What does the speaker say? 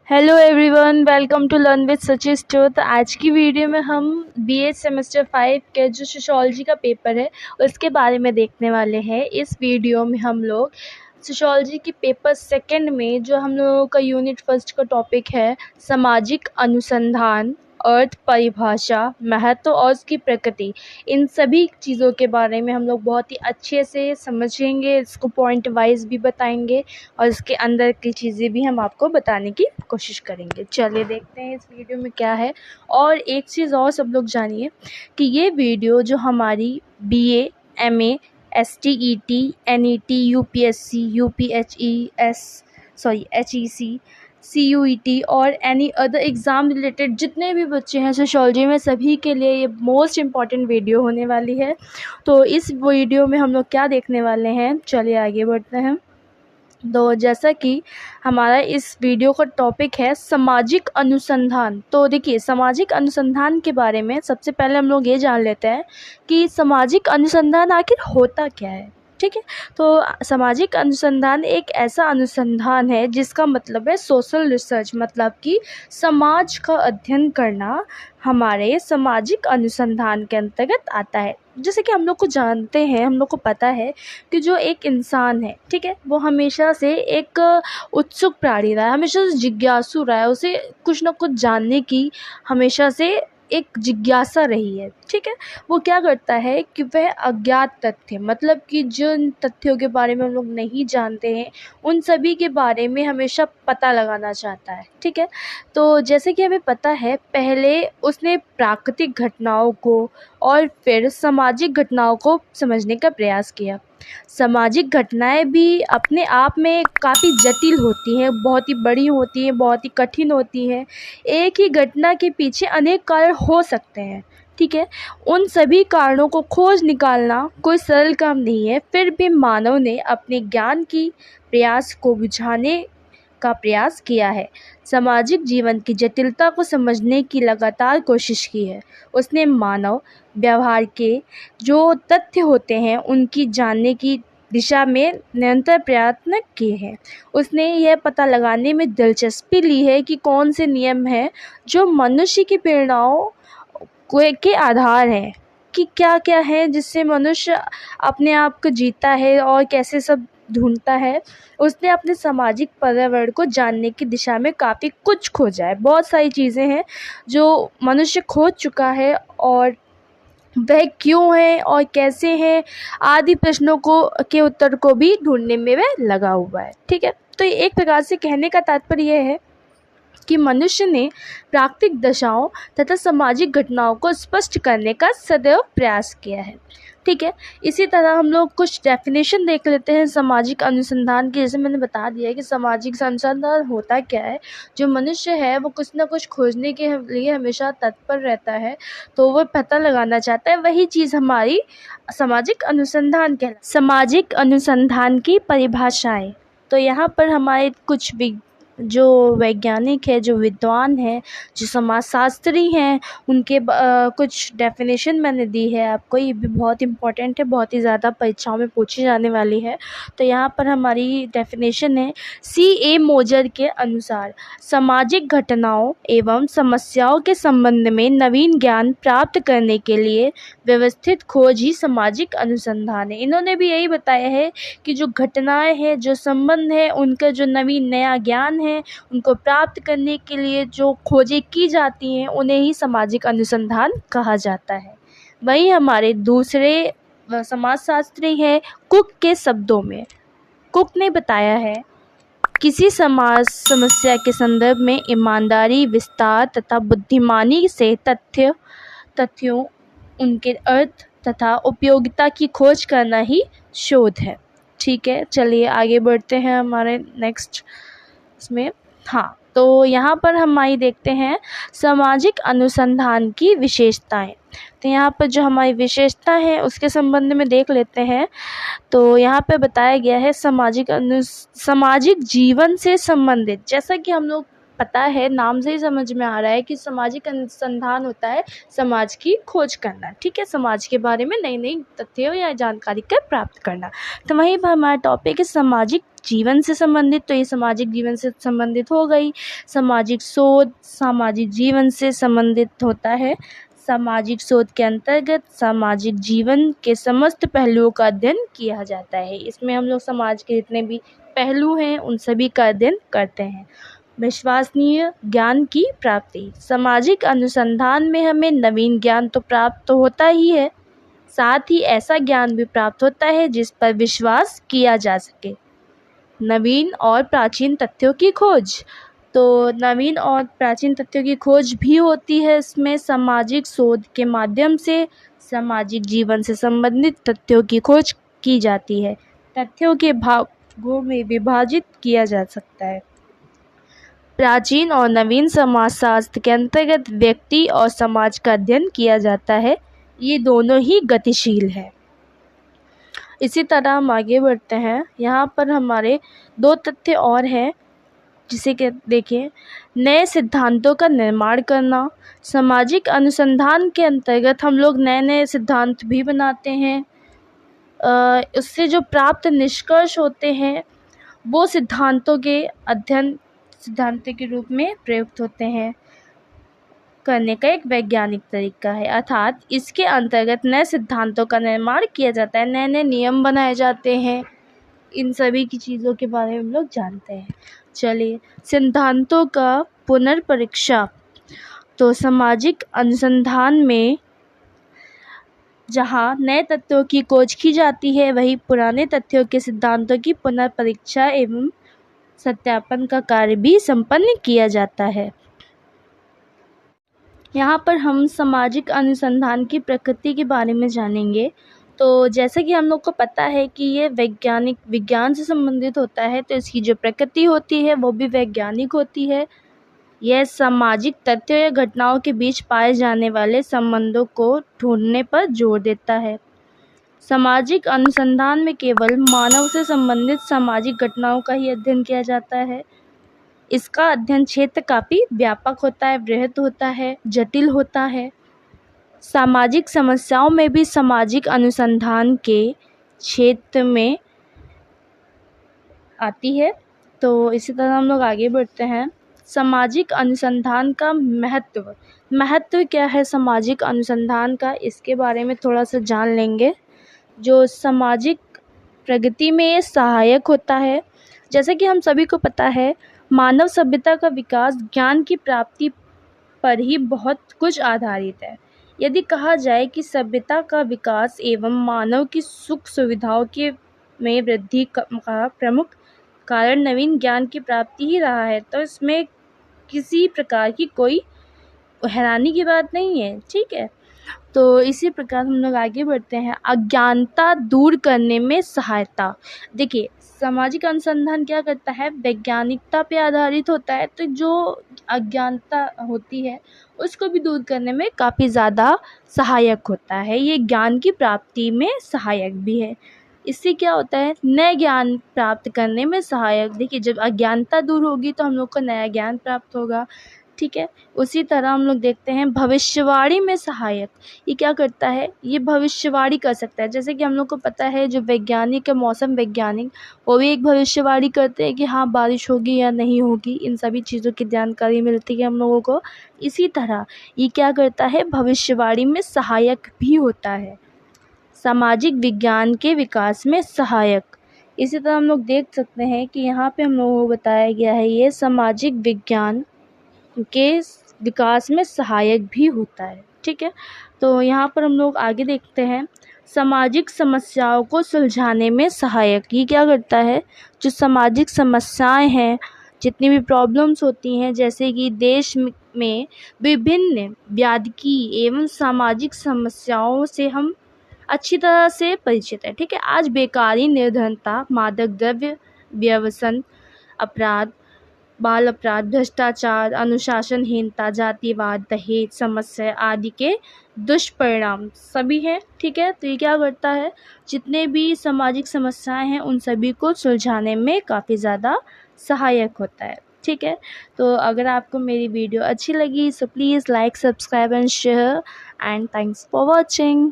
Hello everyone, welcome to learn with Sachi store. तो आज की वीडियो में हम बीए सेमेस्टर 5 के जो सोशियोलॉजी का पेपर है उसके बारे में देखने वाले हैं। इस वीडियो में हम लोग सोशियोलॉजी की पेपर सेकंड में जो हम लोगों का यूनिट फर्स्ट का टॉपिक है सामाजिक अनुसंधान, अर्थ, परिभाषा, महत्व और उसकी प्रकृति, इन सभी चीज़ों के बारे में हम लोग बहुत ही अच्छे से समझेंगे। इसको पॉइंट वाइज भी बताएंगे और इसके अंदर की चीज़ें भी हम आपको बताने की कोशिश करेंगे। चलिए देखते हैं इस वीडियो में क्या है। और एक चीज़ और सब लोग जानिए कि ये वीडियो जो हमारी BA, MA, STET, NET, UPSC, HEC, CUET और एनी अदर एग्ज़ाम रिलेटेड जितने भी बच्चे हैं सोशियोलॉजी में, सभी के लिए ये मोस्ट इम्पॉर्टेंट वीडियो होने वाली है। तो इस वीडियो में हम लोग क्या देखने वाले हैं, चलिए आगे बढ़ते हैं। तो जैसा कि हमारा इस वीडियो का टॉपिक है सामाजिक अनुसंधान, तो देखिए सामाजिक अनुसंधान के बारे में सबसे पहले हम लोग ये जान लेते हैं कि सामाजिक अनुसंधान आखिर होता क्या है। ठीक है, तो सामाजिक अनुसंधान एक ऐसा अनुसंधान है जिसका मतलब है सोशल रिसर्च, मतलब कि समाज का अध्ययन करना हमारे सामाजिक अनुसंधान के अंतर्गत आता है। जैसे कि हम लोग को जानते हैं, हम लोग को पता है कि जो एक इंसान है, ठीक है, वो हमेशा से एक उत्सुक प्राणी रहा है, हमेशा से जिज्ञासु रहा है, उसे कुछ ना कुछ जानने की हमेशा से एक जिज्ञासा रही है। ठीक है, वो क्या करता है कि वह अज्ञात तथ्य, मतलब कि जिन तथ्यों के बारे में हम लोग नहीं जानते हैं उन सभी के बारे में हमेशा पता लगाना चाहता है। ठीक है, तो जैसे कि हमें पता है, पहले उसने प्राकृतिक घटनाओं को और फिर सामाजिक घटनाओं को समझने का प्रयास किया। सामाजिक घटनाएं भी अपने आप में काफ़ी जटिल होती हैं, बहुत ही बड़ी होती हैं, बहुत ही कठिन होती हैं। एक ही घटना के पीछे अनेक कारण हो सकते हैं। ठीक है, उन सभी कारणों को खोज निकालना कोई सरल काम नहीं है। फिर भी मानव ने अपने ज्ञान की प्रयास को बुझाने का प्रयास किया है, सामाजिक जीवन की जटिलता को समझने की लगातार कोशिश की है। उसने मानव व्यवहार के जो तथ्य होते हैं उनकी जानने की दिशा में निरंतर प्रयत्न किए हैं। उसने यह पता लगाने में दिलचस्पी ली है कि कौन से नियम हैं जो मनुष्य की प्रेरणाओं के आधार हैं, कि क्या क्या है जिससे मनुष्य अपने आप को जीता है और कैसे सब ढूंढता है। उसने अपने सामाजिक पर्यावरण को जानने की दिशा में काफ़ी कुछ खोजा है, बहुत सारी चीज़ें हैं जो मनुष्य खोज चुका है और वह क्यों है और कैसे हैं आदि प्रश्नों को के उत्तर को भी ढूंढने में वह लगा हुआ है। ठीक है, तो एक प्रकार से कहने का तात्पर्य यह है कि मनुष्य ने प्राकृतिक दशाओं तथा सामाजिक घटनाओं को स्पष्ट करने का सदैव प्रयास किया है। ठीक है, इसी तरह हम लोग कुछ डेफिनेशन देख लेते हैं सामाजिक अनुसंधान की। जैसे मैंने बता दिया है कि सामाजिक अनुसंधान होता क्या है। जो मनुष्य है वो कुछ ना कुछ खोजने के लिए हमेशा तत्पर रहता है, तो वो पता लगाना चाहता है, वही चीज़ हमारी सामाजिक अनुसंधान कहलाती है। सामाजिक अनुसंधान की परिभाषाएं, तो यहाँ पर हमारे कुछ जो वैज्ञानिक है, जो विद्वान हैं, जो समाजशास्त्री हैं, उनके कुछ डेफिनेशन मैंने दी है आपको। ये भी बहुत इम्पोर्टेंट है, बहुत ही ज़्यादा परीक्षाओं में पूछी जाने वाली है। तो यहाँ पर हमारी डेफिनेशन है, C.A. मोजर के अनुसार सामाजिक घटनाओं एवं समस्याओं के संबंध में नवीन ज्ञान प्राप्त करने के लिए व्यवस्थित खोज ही सामाजिक अनुसंधान है। इन्होंने भी यही बताया है कि जो घटनाएं हैं, जो संबंध है, उनका जो नवीन नया ज्ञान है उनको प्राप्त करने के लिए जो खोजें की जाती हैं उन्हें ही सामाजिक अनुसंधान कहा जाता है। वही हमारे दूसरे समाजशास्त्री हैं कुक के शब्दों में। कुक ने बताया है, किसी समाज समस्या के संदर्भ में ईमानदारी, विस्तार तथा बुद्धिमानी से तथ्यों, उनके अर्थ तथा उपयोगिता की खोज करना ही शोध है। ठीक है, चलिए आगे बढ़ते हैं हमारे नेक्स्ट इसमें। हाँ, तो यहाँ पर हम आइए देखते हैं सामाजिक अनुसंधान की विशेषताएं। तो यहाँ पर जो हमारी विशेषता है उसके संबंध में देख लेते हैं। तो यहाँ पे बताया गया है सामाजिक जीवन से संबंधित, जैसा कि हम लोग पता है, नाम से ही समझ में आ रहा है कि सामाजिक अनुसंधान होता है समाज की खोज करना। ठीक है, समाज के बारे में नई नई तथ्यों या जानकारी का प्राप्त करना। तो वहीं पर हमारा टॉपिक है सामाजिक जीवन से संबंधित, तो ये सामाजिक जीवन से संबंधित हो गई। सामाजिक शोध सामाजिक जीवन से संबंधित होता है। सामाजिक शोध के अंतर्गत सामाजिक जीवन के समस्त पहलुओं का अध्ययन किया जाता है। इसमें हम लोग समाज के जितने भी पहलू हैं उन सभी का अध्ययन करते हैं। विश्वसनीय ज्ञान की प्राप्ति। सामाजिक अनुसंधान में हमें नवीन ज्ञान तो प्राप्त तो होता ही है, साथ ही ऐसा ज्ञान भी प्राप्त होता है जिस पर विश्वास किया जा सके। नवीन और प्राचीन तथ्यों की खोज। तो नवीन और प्राचीन तथ्यों की खोज भी होती है। इसमें सामाजिक शोध के माध्यम से सामाजिक जीवन से संबंधित तथ्यों की खोज की जाती है। तथ्यों के भागों में विभाजित किया जा सकता है। प्राचीन और नवीन समाजशास्त्र के अंतर्गत व्यक्ति और समाज का अध्ययन किया जाता है। ये दोनों ही गतिशील है। इसी तरह हम आगे बढ़ते हैं। यहाँ पर हमारे 2 तथ्य और हैं, जिसे कि देखिए, नए सिद्धांतों का निर्माण करना। सामाजिक अनुसंधान के अंतर्गत हम लोग नए नए सिद्धांत भी बनाते हैं। उससे जो प्राप्त निष्कर्ष होते हैं वो सिद्धांतों के अध्ययन सिद्धांत के रूप में प्रयुक्त होते हैं करने का एक वैज्ञानिक तरीका है। अर्थात इसके अंतर्गत नए सिद्धांतों का निर्माण किया जाता है, नए नए नियम बनाए जाते हैं। इन सभी की चीज़ों के बारे में हम लोग जानते हैं। चलिए, सिद्धांतों का पुनर्परीक्षा। तो सामाजिक अनुसंधान में जहाँ नए तथ्यों की खोज की जाती है, वहीं पुराने तथ्यों के सिद्धांतों की पुनर्परीक्षा एवं सत्यापन का कार्य भी संपन्न किया जाता है। यहाँ पर हम सामाजिक अनुसंधान की प्रकृति के बारे में जानेंगे। तो जैसे कि हम लोग को पता है कि ये विज्ञान से संबंधित होता है, तो इसकी जो प्रकृति होती है वो भी वैज्ञानिक होती है। यह सामाजिक तथ्यों या घटनाओं के बीच पाए जाने वाले संबंधों को ढूंढने पर जोर देता है। सामाजिक अनुसंधान में केवल मानव से संबंधित सामाजिक घटनाओं का ही अध्ययन किया जाता है। इसका अध्ययन क्षेत्र काफ़ी व्यापक होता है, बृहद होता है, जटिल होता है। सामाजिक समस्याओं में भी सामाजिक अनुसंधान के क्षेत्र में आती है। तो इसी तरह हम लोग आगे बढ़ते हैं। सामाजिक अनुसंधान का महत्व क्या है सामाजिक अनुसंधान का, इसके बारे में थोड़ा सा जान लेंगे। जो सामाजिक प्रगति में ये सहायक होता है। जैसे कि हम सभी को पता है, मानव सभ्यता का विकास ज्ञान की प्राप्ति पर ही बहुत कुछ आधारित है। यदि कहा जाए कि सभ्यता का विकास एवं मानव की सुख सुविधाओं में वृद्धि का प्रमुख कारण नवीन ज्ञान की प्राप्ति ही रहा है, तो इसमें किसी प्रकार की कोई हैरानी की बात नहीं है। ठीक है, तो इसी प्रकार हम लोग आगे बढ़ते हैं। अज्ञानता दूर करने में सहायता। देखिए, सामाजिक अनुसंधान क्या करता है, वैज्ञानिकता पे आधारित होता है, तो जो अज्ञानता होती है उसको भी दूर करने में काफ़ी ज़्यादा सहायक होता है। ये ज्ञान की प्राप्ति में सहायक भी है। इससे क्या होता है, नए ज्ञान प्राप्त करने में सहायक। देखिए, जब अज्ञानता दूर होगी तो हम लोग को नया ज्ञान प्राप्त होगा। ठीक है, उसी तरह हम लोग देखते हैं भविष्यवाणी में सहायक। ये क्या करता है, ये भविष्यवाणी कर सकता है। जैसे कि हम लोग को पता है, जो वैज्ञानिक है, मौसम वैज्ञानिक, वो भी एक भविष्यवाणी करते हैं कि हाँ बारिश होगी या नहीं होगी। इन सभी चीज़ों की जानकारी मिलती है हम लोगों को। इसी तरह ये क्या करता है, भविष्यवाणी में सहायक भी होता है। सामाजिक विज्ञान के विकास में सहायक। इसी तरह हम लोग देख सकते हैं कि यहाँ पे हम लोगों को बताया गया है, ये सामाजिक विज्ञान के विकास में सहायक भी होता है। ठीक है, तो यहाँ पर हम लोग आगे देखते हैं। सामाजिक समस्याओं को सुलझाने में सहायक। ये क्या करता है, जो सामाजिक समस्याएं हैं, जितनी भी प्रॉब्लम्स होती हैं, जैसे कि देश में विभिन्न व्याधिकी एवं सामाजिक समस्याओं से हम अच्छी तरह से परिचित है। ठीक है, आज बेकारी, निर्धनता, मादक द्रव्य व्यसन, अपराध, बाल अपराध, भ्रष्टाचार, अनुशासनहीनता, जातिवाद, दहेज समस्या आदि के दुष्परिणाम सभी हैं। ठीक है, तो ये क्या करता है, जितने भी सामाजिक समस्याएं हैं उन सभी को सुलझाने में काफ़ी ज़्यादा सहायक होता है। ठीक है, तो अगर आपको मेरी वीडियो अच्छी लगी, so please like, subscribe and share, and thanks for watching.